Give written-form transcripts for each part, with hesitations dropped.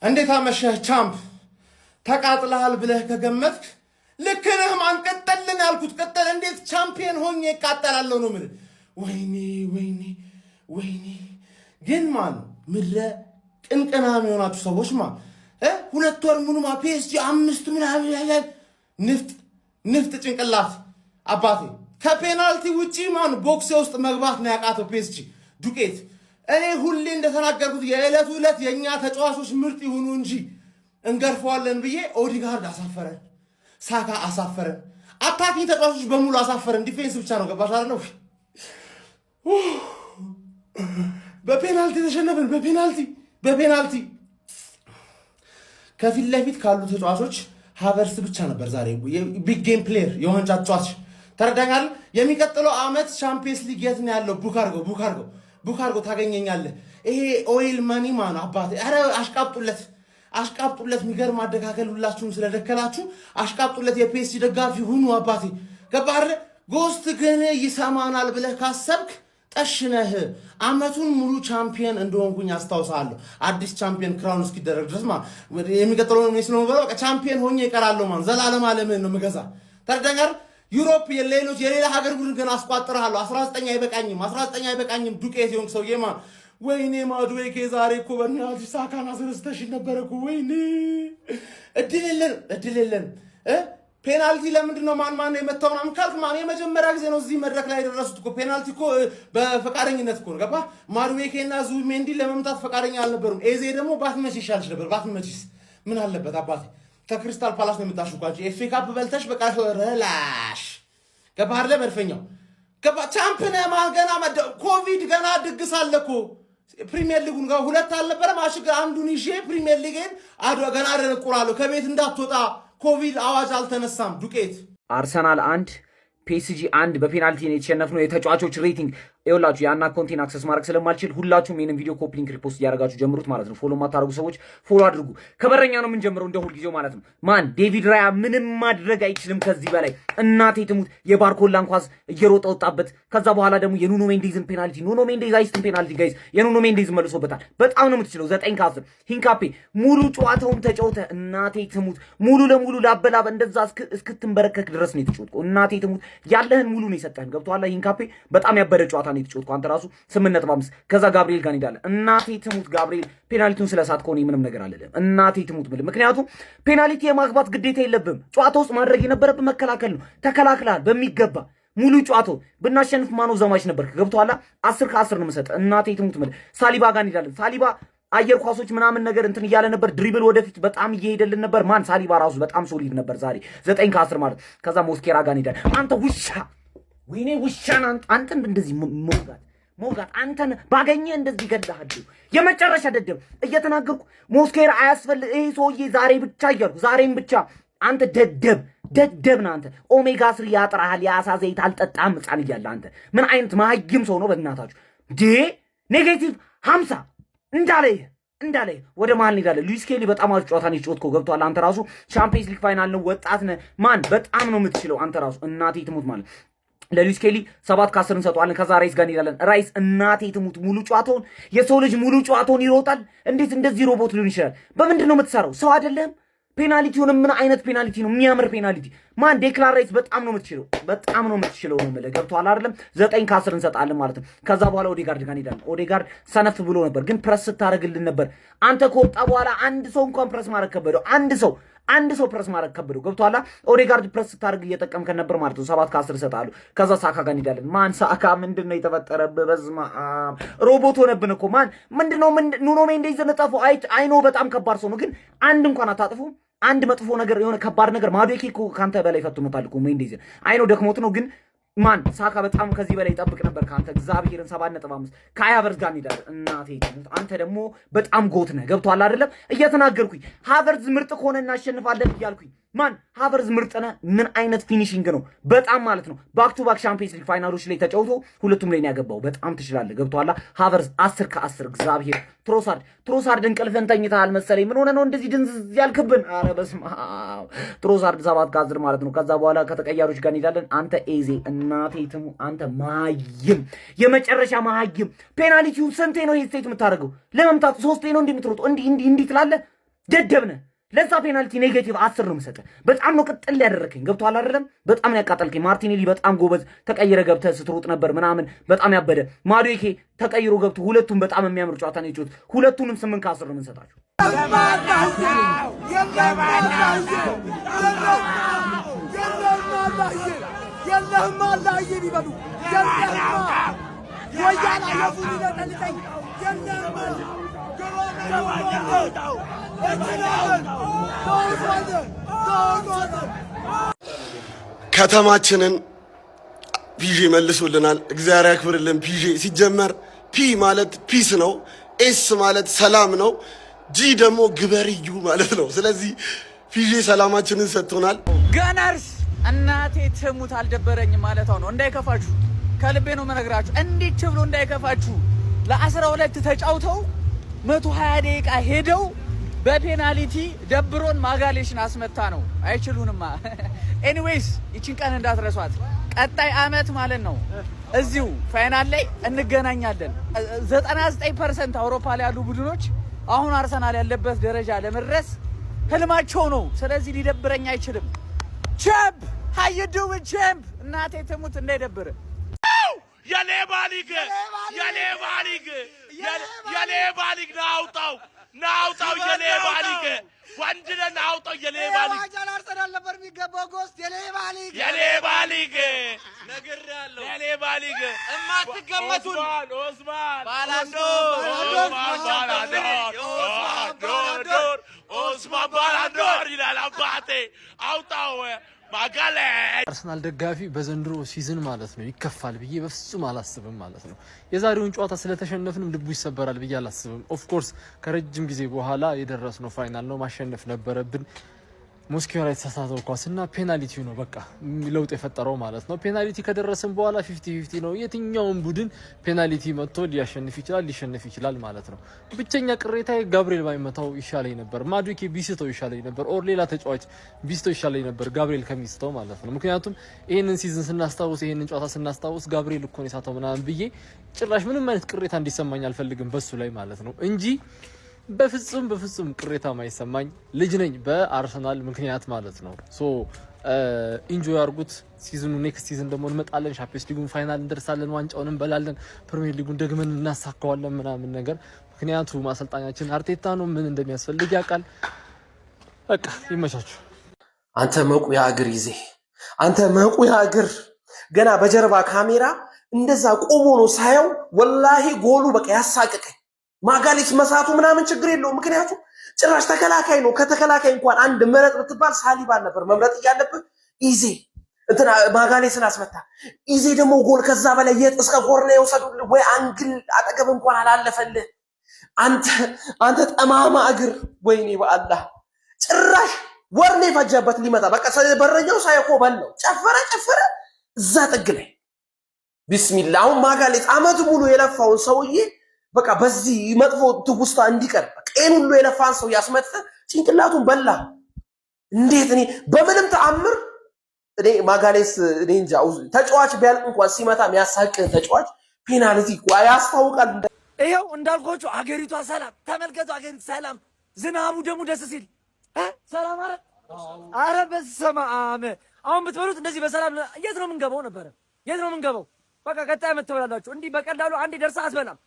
እንዴት አመሸህ ቻምፕ? ተቃጥለሃል ብለህ ከገመትክ ልክ ነህ። ማን ቀጠልን ያልኩት ቀጠል። እንዴት ቻምፒየን ሆኜ እቃጠላለሁ ነው የምልህ። ወይኔ ግን ማን ምድረ ቅንቅናም የሆናችሁ ሰዎች ሁለት ወር ሙሉ ፒኤስጂ 5 ምናምን ያያል ንፍጥ ጭንቅላት አባቴ። ከፔናልቲ ውጪ ማን ቦክስ ውስጥ መግባት ነው ያቃተው ፒኤስጂ ዱቄት። እኔ ሁሌ እንደተናገርኩት የዕለቱ ዕለት የኛ ተጫዋቾች ምርጥ ይሁኑ እንጂ እንገርፈዋለን ብዬ ኦዲጋርድ አሳፈረን፣ ሳካ አሳፈረን፣ አታኪኝ ተጫዋቾች በሙሉ አሳፈረን። ዲፌንስ ብቻ ነው ገባሽ አይደል? በፔናልቲ ተሸነፈን። በፔናልቲ ከፊት ለፊት ካሉ ተጫዋቾች ሃቨርስ ብቻ ነበር ዛሬ ቢግ ጌም ፕሌየር የዋንጫ ተጫዋች። ተረዳኛል። የሚቀጥለው ዓመት ቻምፒየንስ ሊግ የት ነው ያለው? ቡክ አድርጎ ታገኘኛለህ። ይሄ ኦይል መኒ ማን አባቴ። ኧረ አሽቃብጡለት። የሚገርም አደካከል ሁላችሁም ስለደከላችሁ አሽቃብጡለት። የፒኤስጂ ደጋፊ ሁኑ አባቴ። ገባህ? ጎስት ግን ይሰማናል ብለህ ካሰብክ ጠሽነህ። አመቱን ሙሉ ቻምፒየን እንደሆንኩኝ አስታውሳለሁ። አዲስ ቻምፒየን ክራውን እስኪደረግ ድረስ የሚቀጥለው ሜስ ነው በቃ ቻምፒየን ሆኜ እቀራለሁ ዘላለም ዓለምን ነው የምገዛ። ተረዳኛል። ዩሮፕ የሌላ ሀገር ቡድን ግን አስቋጥርሃለሁ። 19 አይበቃኝም ዱቄት የሆንክ ሰውዬ ወይኔ ማዱዌኬ ዛሬ እኮ በእናትሽ ሳካን አስረስተሽኝ ነበረ እኮ። ወይኔ እድል የለን ፔናልቲ ለምንድን ነው ማን የመታው ምናምን ካልክ የመጀመሪያ ጊዜ ነው እዚህ መድረክ ላይ የደረሱት እኮ። ፔናልቲ እኮ በፈቃደኝነት እኮ ነው ገባህ? ማዱዌኬ እና ዙቢሜንዲ ለመምታት ፈቃደኛ አልነበሩም። ኤዜ ደግሞ ባትመች ይሻልሽ ነበር። ባትመችስ ምን አለበት አባቴ? ከክሪስታል ፓላስ ነው የምታሹቃቸው። ኤፍ ኤ ካፕ በልተሽ በቃ ረላሽ ገባህ አይደለ? መድፈኛው ቻምፕነ ገና ኮቪድ ገና ድግስ አለ እኮ። ፕሪሚየር ሊጉን ጋር ሁለት አልነበረም አሽግ አንዱን ይዤ ፕሪሚየር ሊግን ገና አደነቁራለሁ። ከቤት እንዳትወጣ ኮቪድ አዋጅ አልተነሳም ዱቄት። አርሰናል 1 ፒኤስጂ 1 በፔናልቲ ነው የተሸነፍነው። የተጫዋቾች ሬቲንግ ይኸውላችሁ ያን አካውንቴን አክሰስ ማድረግ ስለማልችል ሁላችሁም ይሄንን ቪዲዮ ኮፒ ሊንክ ሪፖስት እያደረጋችሁ ጀምሩት ማለት ነው። ፎሎ ማታደርጉ ሰዎች ፎሎ አድርጉ። ከበረኛ ነው የምንጀምረው እንደ ሁልጊዜው ማለት ነው። ዴቪድ ራያ ምንም ማድረግ አይችልም ከዚህ በላይ። እናቴ ትሙት የባርኮላን ኳስ እየሮጠ ወጣበት። ከዛ በኋላ ደግሞ የኑኖ ሜንዴዝን ፔናልቲ ኑኖ ሜንዴዝ አይስትን ፔናልቲ ጋይዝ የኑኖ ሜንዴዝ መልሶበታል። በጣም ነው የምትችለው 9 ከ10 ሂንካፔ ሙሉ ጨዋታውን ተጫውተ እናቴ ትሙት ሙሉ ለሙሉ ላበላብ እንደዛ እስክትንበረከክ ድረስ ነው የተጫወተው። እናቴ ትሙት ያለህን ሙሉ ነው የሰጠህን። ገብቶሃል? ሂንካፔ በጣም ያበደ ጨዋታ ነው የተጫወተው አንተ ራሱ 8.5 ከዛ ጋብሪኤል ጋር እንሄዳለን። እናቴ ትሙት ጋብሪኤል ፔናልቲውን ስለሳት ከሆነ ምንም ነገር አለለም። እናቴ ትሙት ምክንያቱም ፔናልቲ የማግባት ግዴታ የለብም። ጨዋታ ውስጥ ማድረግ የነበረብን መከላከል ነው። ተከላክላል በሚገባ ሙሉ ጨዋታው ብናሸንፍ ማኖ ዘማች ነበር። ገብቶሃል? 10 ከ10 ነው የምሰጥ። እናቴ ትሙት ሳሊባ ጋር እንሄዳለን። ሳሊባ አየር ኳሶች ምናምን ነገር እንትን እያለ ነበር። ድሪብል ወደፊት በጣም እየሄደልን ነበር። ሳሊባ ራሱ በጣም ሶሊድ ነበር ዛሬ 9 ከ10 ማለት። ከዛ ሞስኬራ ጋር እንሄዳለን። አንተ ውሻ ወይኔ ውሻን አንተ እንደዚህ ሞጋት አንተን ባገኘ እንደዚህ ገድልሃለሁ። የመጨረሻ ደደብ እየተናገርኩ ሞስኬራ አያስፈልግ ይሄ ሰውዬ ዛሬ ብቻ እያልኩ ዛሬም ብቻ አንተ ደደብ ነህ አንተ። ኦሜጋ 3 ያጥራሃል። የአሳ ዘይት አልጠጣም ሕፃን እያለ አንተ ምን አይነት ማህይም ሰው ነው በእናታችሁ? ኔጌቲቭ 50 እንዳለ ወደ መሀል እንሄዳለን። ሉዊስ ኬሊ በጣም አሪፍ ጨዋታ ነው የጨዋታው። ገብቷል? አንተ ራሱ ቻምፒየንስ ሊግ ፋይናል ነው ወጣት ነህ በጣም ነው የምትችለው አንተ ራሱ። እናቴ ትሙት ማለት ለሉዊስ ኬሊ 7 ከ10 እንሰጠዋለን። ከዛ ራይስ ጋር እንሄዳለን። ራይስ እናቴ ትሙት ሙሉ ጨዋታውን የሰው ልጅ ሙሉ ጨዋታውን ይሮጣል። እንዴት እንደዚህ ሮቦት ሊሆን ይችላል? በምንድን ነው የምትሰራው? ሰው አይደለም። ፔናልቲውን ምን አይነት ፔናልቲ ነው? የሚያምር ፔናልቲ ዴክላን ራይስ በጣም ነው የምትችለው ነው የምልህ። ገብቶሃል አይደለም? 9 ከ10 እንሰጣለን ማለት ነው። ከዛ በኋላ ኦዴጋርድ ጋር እንሄዳለን። ኦዴጋርድ ሰነፍ ብሎ ነበር፣ ግን ፕረስ ስታደርግልን ነበር። አንተ ከወጣ በኋላ አንድ ሰው እንኳን ፕረስ ማድረግ ከበደው። አንድ ሰው ፕረስ ማድረግ ከበደው። ገብቶሃል? ኦዴጋርድ ፕረስ ስታደርግ እየጠቀምከን ነበር ማለት ነው። 7 ከ10 እንሰጣለን። ከዛ ሳካ ጋር እንሄዳለን። ሳካ ምንድን ነው የተፈጠረብህ? በስመ አብ ሮቦት ሆነብን እኮ ምንድነው? ኑኖ ሜንዴዝን እጠፈው። አይኖ በጣም ከባድ ሰው ነው፣ ግን አንድ እንኳን አታጥፉ። አንድ መጥፎ ነገር የሆነ ከባድ ነገር ማዱዌኬ እኮ ካንተ በላይ ፈትኖታል እኮ ሜንዴዝን። አይኖ ደክሞት ነው፣ ግን ሳካ በጣም ከዚህ በላይ ይጠብቅ ነበር ካንተ። እግዚአብሔርን 7.5 ከአይ ሃቨርዝ ጋር እንሄዳለን። እናቴ አንተ ደግሞ በጣም ጎት ነህ። ገብቶሃል አይደለም? እየተናገርኩኝ ሃቨርዝ ምርጥ ከሆነ እናሸንፋለን እያልኩኝ ሃቨርዝ ምርጥ ነህ። ምን አይነት ፊኒሺንግ ነው በጣም ማለት ነው። ባክ ቱ ባክ ቻምፒየንስ ሊግ ፋይናሎች ላይ ተጫውቶ ሁለቱም ላይ ነው ያገባው። በጣም ትችላለህ። ገብቶሃል? ሃቨርዝ 10 ከ10 እግዚአብሔር። ትሮሳርድ እንቅልፍን ተኝተሃል መሰለኝ። ምን ሆነ ነው እንደዚህ ድንዝዝ ያልክብን? ኧረ በስመ አብ። ትሮሳርድ 7 ከ10 ማለት ነው። ከዛ በኋላ ከተቀያሪዎች ጋር እንሄዳለን። አንተ ኤዜ እናቴ ትሙ አንተ ማይም የመጨረሻ ማይም። ፔናልቲው ስንቴ ነው ሄድ ስቴት የምታደርገው? ለመምታት 3 ነው እንደምትሮጠው እንዲህ ትላለህ። ደደብነ ለዛ ፔናልቲ ኔጌቲቭ 10 ነው የምሰጠው። በጣም ነው ቅጥል ያደረከኝ። ገብቶሃል አይደለም? በጣም ነው ያቃጠልከኝ። ማርቲኔሊ በጣም ጎበዝ ተቀይረ ገብተህ ስትሮጥ ነበር ምናምን በጣም ያበደ። ማዱዌኬ ተቀይሮ ገብቶ ሁለቱም በጣም የሚያምር ጨዋታ ነው የጨዋታ። ሁለቱንም 8 ከ10 ነው የምንሰጣቸው። ከተማችንን ፒዤ መልሶልናል። እግዚአብሔር ያክብርልን። ፒዤ ሲጀመር ፒ ማለት ፒስ ነው፣ ኤስ ማለት ሰላም ነው፣ ጂ ደግሞ ግበርዩ ማለት ነው። ስለዚህ ፒዤ ሰላማችንን ሰጥቶናል። ገነርስ እናቴ ትሙት አልደበረኝም ማለት ነው። እንዳይከፋችሁ ከልቤ ነው መነግራችሁ። እንዴት ብሎ እንዳይከፋችሁ ለ12 ተጫውተው 120 ደቂቃ ሄደው በፔናልቲ ደብሮን ማጋሌሽን አስመታ ነው። አይችሉንማ። ኤኒዌይስ ይቺን ቀን እንዳትረሷት። ቀጣይ አመት ማለት ነው እዚሁ ፋይናል ላይ እንገናኛለን። 99% አውሮፓ ላይ ያሉ ቡድኖች አሁን አርሰናል ያለበት ደረጃ ለመድረስ ህልማቸው ነው። ስለዚህ ሊደብረኝ አይችልም። ቻምፕ ሃይዱ ቻምፕ እናቴ ትሙት እንዳይደብር። የሌባ ሊግ ናውጣው የሌባ ሊግ ወንድነ ናውጣው የሌባ ሊግ አርሰናል ነበር የሚገባው። ጎስት የሌባ ሊግ ነግሬያለሁ። የሌባ ሊግ እማትገመቱን ኦስማን ባላዶር ይላል አባቴ። አውጣው ማጋሌ። አርሰናል ደጋፊ በዘንድሮ ሲዝን ማለት ነው ይከፋል ብዬ በፍጹም አላስብም ማለት ነው። የዛሬውን ጨዋታ ስለተሸነፍንም ልቡ ይሰበራል ብዬ አላስብም። ኦፍ ኮርስ ከረጅም ጊዜ በኋላ የደረስነው ፋይናል ነው፣ ማሸነፍ ነበረብን። ሞስኪዮ ላይ ተሳሳተው ኳስና ፔናልቲው ነው በቃ ለውጥ የፈጠረው ማለት ነው። ፔናልቲ ከደረሰን በኋላ 50-50 ነው። የትኛውም ቡድን ፔናልቲ መጥቶ ሊያሸንፍ ይችላል፣ ሊሸነፍ ይችላል ማለት ነው። ብቸኛ ቅሬታ ጋብሪኤል ባይመታው ይሻለኝ ነበር፣ ማዱዌኬ ቢስተው ይሻለኝ ነበር፣ ኦር ሌላ ተጫዋች ቢስተው ይሻለኝ ነበር ጋብሪኤል ከሚስተው ማለት ነው። ምክንያቱም ይሄንን ሲዝን ስናስታውስ፣ ይሄንን ጨዋታ ስናስታውስ ጋብሪኤል እኮ ነው የሳተው ምናምን ብዬ ጭራሽ ምንም አይነት ቅሬታ እንዲሰማኝ አልፈልግም በሱ ላይ ማለት ነው እንጂ በፍጹም ቅሬታ ማይሰማኝ ልጅ ነኝ በአርሰናል ምክንያት ማለት ነው። ሶ ኢንጆይ አድርጉት። ሲዝኑ ኔክስት ሲዝን ደግሞ እንመጣለን፣ ቻምፒየንስ ሊጉን ፋይናል እንደርሳለን፣ ዋንጫውን እንበላለን፣ ፕሪሚየር ሊጉን ደግመን እናሳካዋለን ምናምን ነገር። ምክንያቱም አሰልጣኛችን አርቴታ ነው፣ ምን እንደሚያስፈልግ ያውቃል። በቃ ይመቻችሁ። አንተ መቁያ እግር ይዜ አንተ መቁያ እግር ገና በጀርባ ካሜራ እንደዛ ቆሞ ነው ሳየው፣ ወላሂ ጎሉ በቃ ያሳቀቀኝ። ማጋሌስ መሳቱ ምናምን ችግር የለውም፣ ምክንያቱም ጭራሽ ተከላካይ ነው። ከተከላካይ እንኳን አንድ መረጥ ብትባል ሳሊባን ነበር መምረጥ እያለብህ። ኢዜ እንትና ማጋሌስን አስመታ። ኢዜ ደግሞ ጎል ከዛ በላይ የት እስከ ኮርና የወሰዱልህ ወይ አንግል አጠገብ እንኳን አላለፈልህ። አንተ ጠማማ እግር፣ ወይኔ በአላህ ጭራሽ ወርኔ ፈጀበት ሊመጣ በቃ በረኛው ሳይኮ በለው ጨፈረ እዛ ጥግ ላይ ቢስሚላህ። አሁን ማጋሌስ አመት ሙሉ የለፋውን ሰውዬ በቃ በዚህ መጥፎ ትውስታ እንዲቀር ቀን ሁሉ የለፋን ሰው ያስመጥተ ጭንቅላቱን በላ። እንዴት እኔ በምንም ተአምር እኔ ማጋሌስ እኔ እንጃ ተጫዋች ቢያልቅ እንኳን ሲመታ የሚያሳቅ ተጫዋች ፔናልቲ ያስታውቃል። ይሄው እንዳልኳችሁ አገሪቷ ሰላም ተመልከቱ። አገሪቷ ሰላም፣ ዝናቡ ደግሞ ደስ ሲል ሰላም። አረ በስመ አብ። አሁን ብትበሉት እንደዚህ በሰላም የት ነው የምንገባው ነበረ? የት ነው የምንገባው? በቃ ቀጣይ መተበላላችሁ። እንዲህ በቀላሉ አንዴ ደርሳ አትበላም።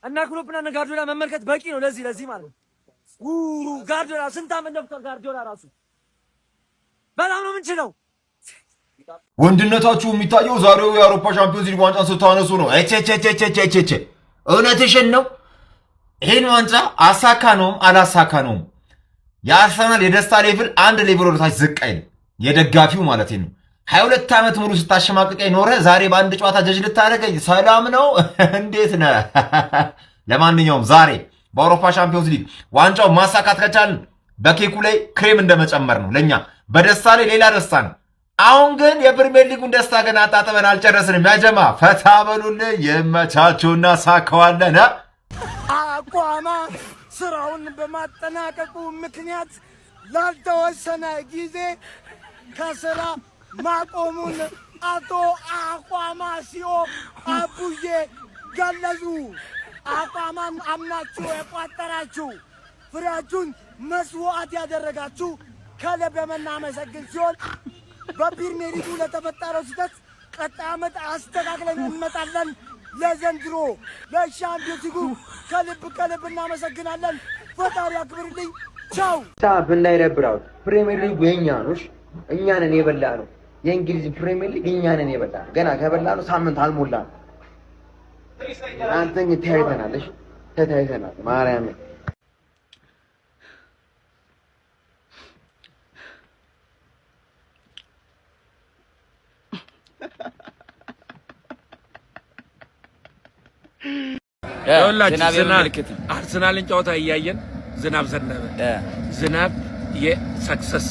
እና ክሎፕና ጋርዲዮላ መመልከት በቂ ነው ለዚህ ማለት ነው። ጋርዲዮላ ስንት ዓመት ነበር? ጋርዲዮላ ራሱ በጣም ነው የምንችለው። ወንድነታችሁ የሚታየው ዛሬው የአውሮፓ ሻምፒዮንስ ሊግ ዋንጫን ስታነሱ ነው። እቸ እውነትሽን ነው። ይሄን ዋንጫ አሳካ ነውም አላሳካ ነውም የአርሰናል የደስታ ሌቭል አንድ ሌቭል ወደታች ዝቅ አይል፣ የደጋፊው ማለት ነው። 22 ዓመት ሙሉ ስታሸማቅቀኝ ኖረ፣ ዛሬ በአንድ ጨዋታ ጀጅ ልታደርገኝ ሰላም ነው? እንዴት ነህ? ለማንኛውም ዛሬ በአውሮፓ ሻምፒዮንስ ሊግ ዋንጫው ማሳካት ከቻልን በኬኩ ላይ ክሬም እንደመጨመር ነው። ለኛ በደስታ ላይ ሌላ ደስታ ነው። አሁን ግን የፕሪሚየር ሊጉን ደስታ ገና አጣጥመን አልጨረስንም። ያጀማ ፈታ በሉልን፣ የመቻችሁና ሳካዋለን። አቋማ ስራውን በማጠናቀቁ ምክንያት ላልተወሰነ ጊዜ ከስራ ማቆሙን አቶ አቋማሲዮ አቡዬ ገለጹ። አቋማን አምናችሁ የቋጠራችሁ ፍሬያችሁን መስዋዕት ያደረጋችሁ ከልብ የምናመሰግን ሲሆን በፕሪሚየር ሊጉ ለተፈጠረው ስህተት ቀጣይ ዓመት አስተካክለን እንመጣለን። ለዘንድሮ ለሻምፒዮንስ ሊጉ ከልብ እናመሰግናለን። ፈጣሪ ያክብርልኝ። ቻው። ብናይነብራው ፕሪሚየር ሊጉ የኛ ነው። እኛንን የበላ ነው። የእንግሊዝ ፕሪሚየር ሊግ እኛንን የበላ ነው። ገና ከበላ ነው ሳምንት አልሞላም። አንተኝ ተያይተናለሽ ተያይተናል። ማርያም አርሰናልን ጨዋታ እያየን ዝናብ ዘነበ። ዝናብ የሰክሰስ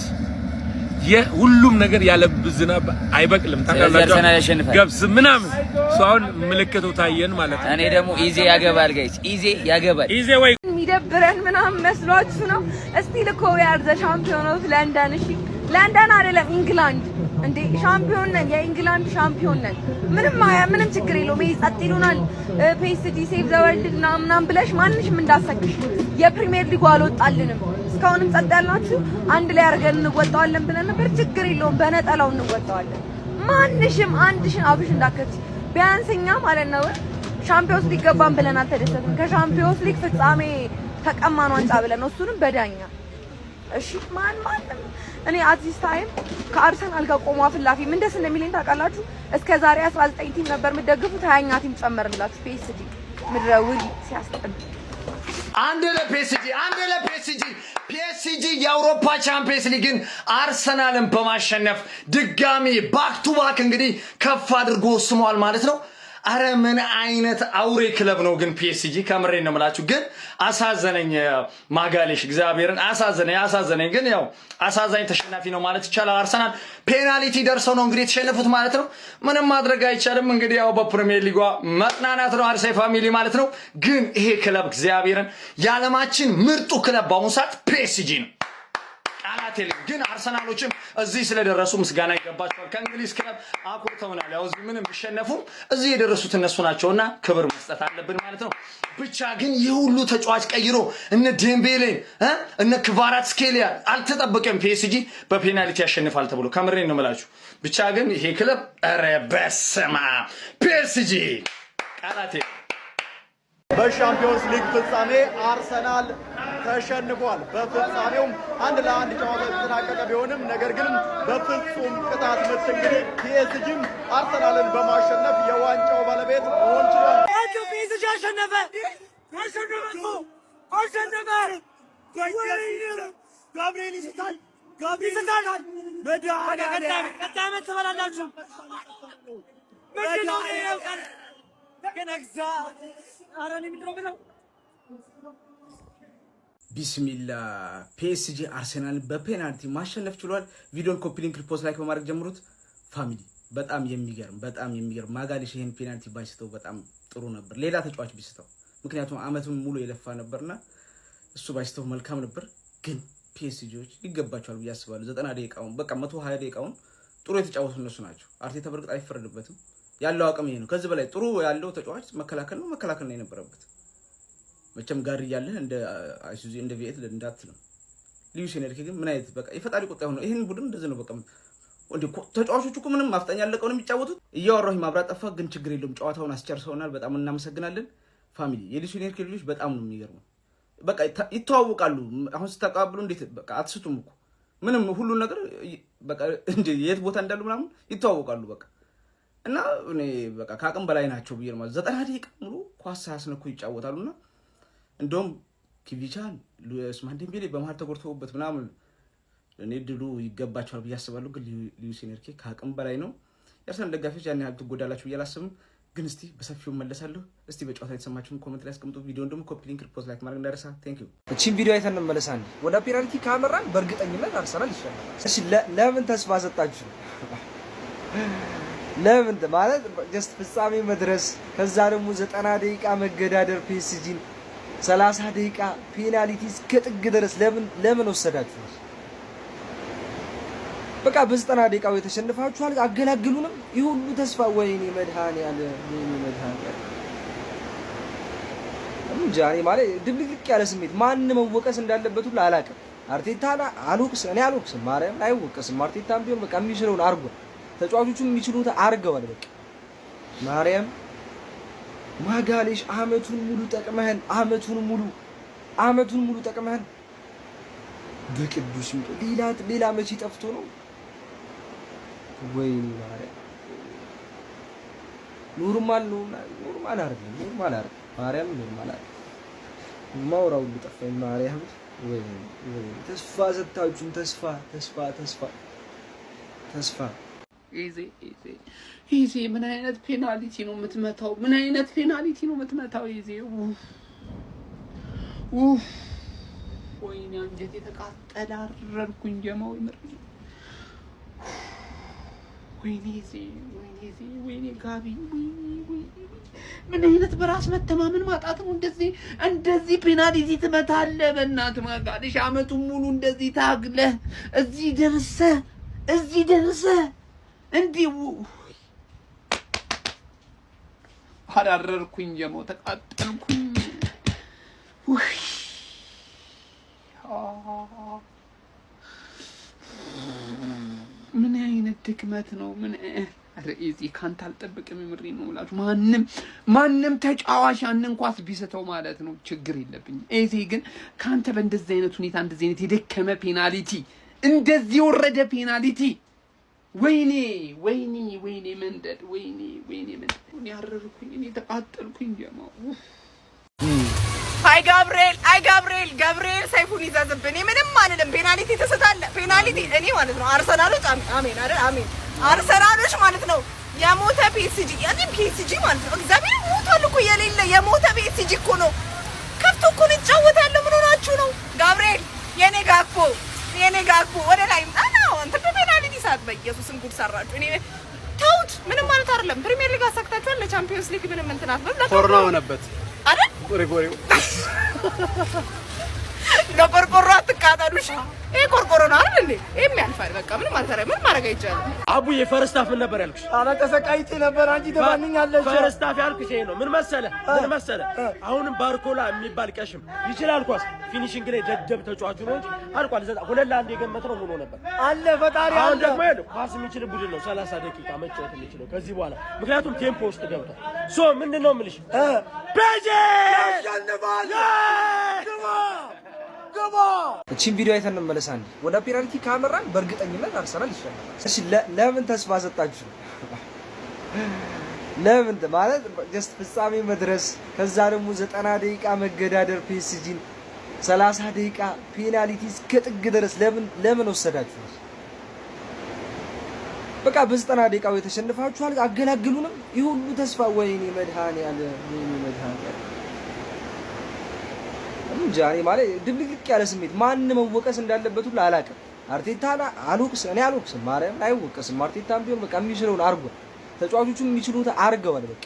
የሁሉም ነገር ያለ ዝናብ አይበቅልም። ታውቃላችሁ ገብስ ምናምን አሁን ምልክቱ ታየን ማለት ነው። እኔ ደግሞ ኢዜ ያገባል ጋይስ፣ ኢዜ ያገባል። ኢዜ ወይ የሚደብረን ምናምን መስሏችሁ ነው? እስቲ ልኮ ያርዘ ሻምፒዮን ኦፍ ለንደን። እሺ ለንደን አይደለም ኢንግላንድ እንዴ! ሻምፒዮን ነን፣ የኢንግላንድ ሻምፒዮን ነን። ምንም ችግር የለውም። ይሄ ጸጥ ይሉናል። ፒኤስጂ ሴቭ ዘ ወርልድ ምናምን ብለሽ ማንሽም እንዳሰክሽ። የፕሪሚየር ሊጉ አልወጣልንም። እስካሁንም ጸጥ ያልናችሁ አንድ ላይ አድርገን እንወጣዋለን ብለን ነበር። ችግር የለውም፣ በነጠላው እንወጣዋለን። ማንሽም አንድሽን አብሽ እንዳከች። ቢያንስኛ ማለት ነው ሻምፒዮንስ ሊግ ገባን ብለን አልተደሰትም። ከሻምፒዮንስ ሊግ ፍጻሜ ተቀማን ዋንጫ ብለን ነው፣ እሱንም በዳኛ። እሺ ማንም እኔ አዲስ ታይም ከአርሰናል ጋር ቆሞ አፍላፊ ምን ደስ እንደሚለኝ ታውቃላችሁ? እስከ ዛሬ 19 ቲም ነበር የምትደግፉት፣ 20ኛ ቲም ጨመርንላችሁ። ፒኤስጂ ምድረ ውሪ ሲያስጠላ። አንድ ለፒኤስጂ ፒኤስጂ የአውሮፓ ቻምፒየንስ ሊግን አርሰናልን በማሸነፍ ድጋሚ ባክ ቱ ባክ እንግዲህ ከፍ አድርጎ ስሟል ማለት ነው። አረ ምን አይነት አውሬ ክለብ ነው ግን ፒኤስጂ! ከምሬ ነው የምላችሁ። ግን አሳዘነኝ ማጋሌሽ፣ እግዚአብሔርን አሳዘነኝ። ግን ያው አሳዛኝ ተሸናፊ ነው ማለት ይቻላል። አርሰናል ፔናልቲ ደርሰው ነው እንግዲህ የተሸነፉት ማለት ነው። ምንም ማድረግ አይቻልም። እንግዲህ ያው በፕሪሚየር ሊጓ መጥናናት ነው አርሰናል ፋሚሊ ማለት ነው። ግን ይሄ ክለብ እግዚአብሔርን የዓለማችን ምርጡ ክለብ በአሁኑ ሰዓት ፒኤስጂ ነው። ቃላት የለም። ግን አርሰናሎችም እዚህ ስለደረሱ ምስጋና ይገባቸዋል። ከእንግሊዝ ክለብ አኩርተውናል። ያው እዚህ ምንም ቢሸነፉም እዚህ የደረሱት እነሱ ናቸውና ክብር መስጠት አለብን ማለት ነው። ብቻ ግን ይህ ሁሉ ተጫዋች ቀይሮ እነ ዴምቤሌን እነ ክቫራትስኬሊያ አልተጠበቀም። ፒኤስጂ በፔናልቲ ያሸንፋል ተብሎ ከምሬ ነው የምላችሁ። ብቻ ግን ይሄ ክለብ ኧረ በስመ አብ ፒኤስጂ ቃላት የለም። በሻምፒዮንስ ሊግ ፍጻሜ አርሰናል ተሸንፏል። በፍጻሜውም 1-1 ጨዋታ የተጠናቀቀ ቢሆንም ነገር ግን በፍጹም ቅጣት ምት እንግዲህ ፒኤስጂም አርሰናልን በማሸነፍ የዋንጫው ባለቤት መሆን ችሏል። ፒኤስጂ አሸነፈ። ጋብሪኤል ይስታል። ቀጣይ ዓመት ትበላላችሁ። ቢስሚላ ፒኤስጂ አርሰናል በፔናልቲ ማሸነፍ ችሏል። ቪዲዮን ኮፒ ሊንክ ሪፖስት ላይክ በማድረግ ጀምሩት ፋሚሊ። በጣም የሚገርም ማጋሌሽ ይሄን ፔናልቲ ባይስተው በጣም ጥሩ ነበር። ሌላ ተጫዋች ቢስተው፣ ምክንያቱም አመቱን ሙሉ የለፋ ነበርና እሱ ባይስተው መልካም ነበር። ግን ፒኤስጂዎች ይገባቸዋል ብዬ አስባለሁ። 90 ደቂቃውን በቃ 120 ደቂቃውን ጥሩ የተጫወቱ እነሱ ናቸው። አርቴታ በርግጥ አይፈረድበትም፣ ያለው አቅም ይሄ ነው። ከዚህ በላይ ጥሩ ያለው ተጫዋች መከላከል ነው የነበረበት። መቼም ጋር ያለ እንደ አይሱዚ እንደ ቪኤት እንዳትለው። ሉዊስ ኤንሪኬ ግን ምን አይነት በቃ የፈጣሪ ቁጣ ሆኖ ይሄን ቡድን እንደዚህ ነው በቃ። እንዴ ተጫዋቾቹ እኮ ምንም ማፍጠኛ ያለቀው ነው የሚጫወቱት። እያወራሁ ማብራት ጠፋ፣ ግን ችግር የለውም። ጨዋታውን አስጨርሰውናል። በጣም እናመሰግናለን ፋሚሊ። የሉዊስ ኤንሪኬ ልጆች በጣም ነው የሚገርመው። በቃ ይተዋወቃሉ። አሁን ስታቀባብሉ እንዴት በቃ አትስቱም እኮ ምንም ሁሉ ነገር በቃ እንዴ የት ቦታ እንዳሉ ምናምን ይተዋወቃሉ በቃ። እና እኔ በቃ ከአቅም በላይ ናቸው ብዬ ማለት 90 ደቂቃ ሙሉ ኳስ ሳያስነኩ ይጫወታሉና እንደውም ኪቪቻን ኡስማን ዴምቤሌ በመሃል ተጎድተውበት ምናምን እኔ ድሉ ይገባቸዋል ብዬ አስባለሁ። ግን ሉዊስ ኤንሪኬ ከአቅም በላይ ነው። የአርሰናል ደጋፊዎች ያን ያህል ትጎዳላችሁ ብዬ አላስብም። ግን እስቲ በሰፊው መለሳለሁ። እስቲ በጨዋታ የተሰማችሁን ኮሜንት ላይ አስቀምጡ። ቪዲዮን ደግሞ ኮፒ ሊንክ ሪፖስት ላይክ ማድረግ እንዳይረሳ። ቴንክ ዩ። እቺን ቪዲዮ አይተን እንመለሳለን። ወደ ፔናልቲ ካመራን በእርግጠኝነት አርሰናል ይሸነፋል። እሺ ለምን ተስፋ ሰጣችሁ? ለምን ማለት ጀስት ፍጻሜ መድረስ ከዛ ደግሞ 90 ደቂቃ መገዳደር ፒኤስጂን 30 ደቂቃ ፔናልቲ እስከ ጥግ ድረስ ለምን ወሰዳችሁ? በቃ በ90 ደቂቃው የተሸነፋችኋል። አገላግሉንም ይህ ሁሉ ተስፋ ወይኔ መድኃኒዓለም ጃኒ ማለት ድብልቅልቅ ያለ ስሜት ማን መወቀስ እንዳለበት ሁሉ አላውቅም። አርቴታ እኔ አልወቅስም፣ ማርያም አይወቀስም። አርቴታም ቢሆን በቃ የሚችለውን አርጓል። ተጫዋቾቹም የሚችሉት አርገዋል። በቃ ማርያም ማጋሌሽ አመቱን ሙሉ ጠቅመህን በቅዱስ ሌላ መቼ ጠፍቶ ነው? ወይኔ ማርያም ኖርማል አይደለም። ማርያም ኖርማል አይደለም። ማውራው ሁሉ ጠፋኝ። ማርያም ወይ ተስፋ ሰጣችሁን። ተስፋ ይዜ ምን አይነት ፔናልቲ ነው የምትመታው? ይዜ ወይኔ አንጀቴ የተቃጠለ አረርኩኝ። ጀማው ይምር ወይኔ ጋቢ ምን አይነት በራስ መተማመን ማጣት ነው? እንደዚህ ፔናልቲ ትመታለህ? በእናትህ ማጋለሽ አመቱን ሙሉ እንደዚህ ታግለህ እዚህ ደርሰህ እንዲህ አራረርኩኝ። ጀማው ተቃጠልኩኝ። ምን አይነት ድክመት ነው? እዚህ ካንተ አልጠብቅም። የምሬ ነው ብላችሁ ማንም ተጫዋች ያንን ኳስ ቢስተው ማለት ነው ችግር የለብኝም። እዚህ ግን ካንተ በእንደዚህ አይነት ሁኔታ እንደዚህ አይነት የደከመ ፔናልቲ፣ እንደዚህ የወረደ ፔናልቲ ወይኔ መንደድ ያረርኩኝ። እኔ ተቃጠልኩኝ። ጀማው አይ ገብርኤል ሰይፉን ይዘዝብን። እኔ ምንም አልልም። ፔናልቲ ትስታለህ። ፔናልቲ እኔ ማለት ነው አርሰናሎች አሜን አይደል? አሜን አርሰናሎች ማለት ነው የሞተ ፒኤስጂ ማለት ነው። እግዚአብሔር ሞቷል እኮ የሌለ የሞተ ፒኤስጂ እኮ ነው። ከፍቶ እኮ ነው ይጫወታል። ምን ሆናችሁ ነው? ገብርኤል የኔ ጋግቦ ወደ ላይ አንተ በፔናልቲ ሰዓት በኢየሱስም ጉድ ሰራችሁ። እኔ ተውት፣ ምንም ማለት አይደለም። ፕሪሚየር ሊግ አሳክታችኋል። ለቻምፒዮንስ ሊግ ምንም እንትን አትበሉ። ኮሮና ሆነበት አይደል? ጎሪጎሪው ለቆርቆሮ አትቃጠሉሽ። ይሄ ቆርቆሮ ነው አይደል እንዴ? ይሄም ያልፋል። በቃ ምንም ማለት አይደለም። ምን ማድረግ አይቻልም። አቡዬ ፈርስት ሃፍ ነበር ያልኩሽ። አላቀሰቃይቴ ነበር አንቺ ተባንኛለሽ። ፈርስት ሃፍ ያልኩሽ ይሄ ነው። ምን መሰለ አሁንም ባርኮላ የሚባል ቀሽም ይችላል ኳስ ፊኒሺንግ ላይ ደደብ ተጫዋቹ ነው እንጂ አልቋል። 2-1 የገመተው ሆኖ ነበር አለ ፈጣሪ። አሁን ደግሞ ያለው ኳስ የሚችል ቡድን ነው 30 ደቂቃ መጫወት የሚችለው ከዚህ በኋላ ምክንያቱም ቴምፖ ውስጥ ገብቷል። ምንድነው የምልሽ ቤጄ ያሸንፋል። እቺን ቪዲዮ አይተን እንመለስ። አንዴ ወደ ፔናልቲ ካመራን በእርግጠኝነት አርሰናል ይሸነፋል። እሺ ለምን ተስፋ ሰጣችሁ? ለምን ማለት ጀስት ፍጻሜ መድረስ፣ ከዛ ደግሞ 90 ደቂቃ መገዳደር፣ ፒኤስጂን 30 ደቂቃ ፔናልቲ እስከ ጥግ ድረስ ለምን ወሰዳችሁ? በቃ በ90 ደቂቃው የተሸነፋችኋል። አገላግሉንም ይሄ ሁሉ ተስፋ ወይኔ መድኃኒዓለም ጃኒ ማለት ድብልቅልቅ ያለ ስሜት ማን መወቀስ እንዳለበት ሁሉ አላውቅም። አርቴታ እኔ አልወቅስም፣ ማርያም አይወቀስም። አርቴታም ቢሆን በቃ የሚችለውን አርጓል። ተጫዋቾቹም የሚችሉት አርገዋል። በቃ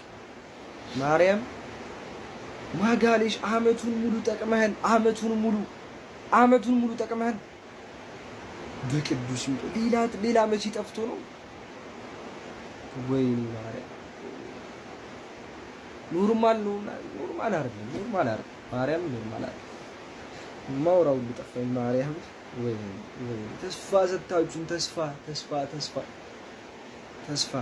ማርያም ማጋሌሽ አመቱን ሙሉ ጠቅመህን በቅዱስ ሌላ መቼ ጠፍቶ ነው? ወይኔ ማርያም ኖርማል አይደለም። ማርያም ኖርማል አይደለም። ማውራው ሁሉ ጠፋኝ። ማርያም ወይ ተስፋ ሰጣችሁን። ተስፋ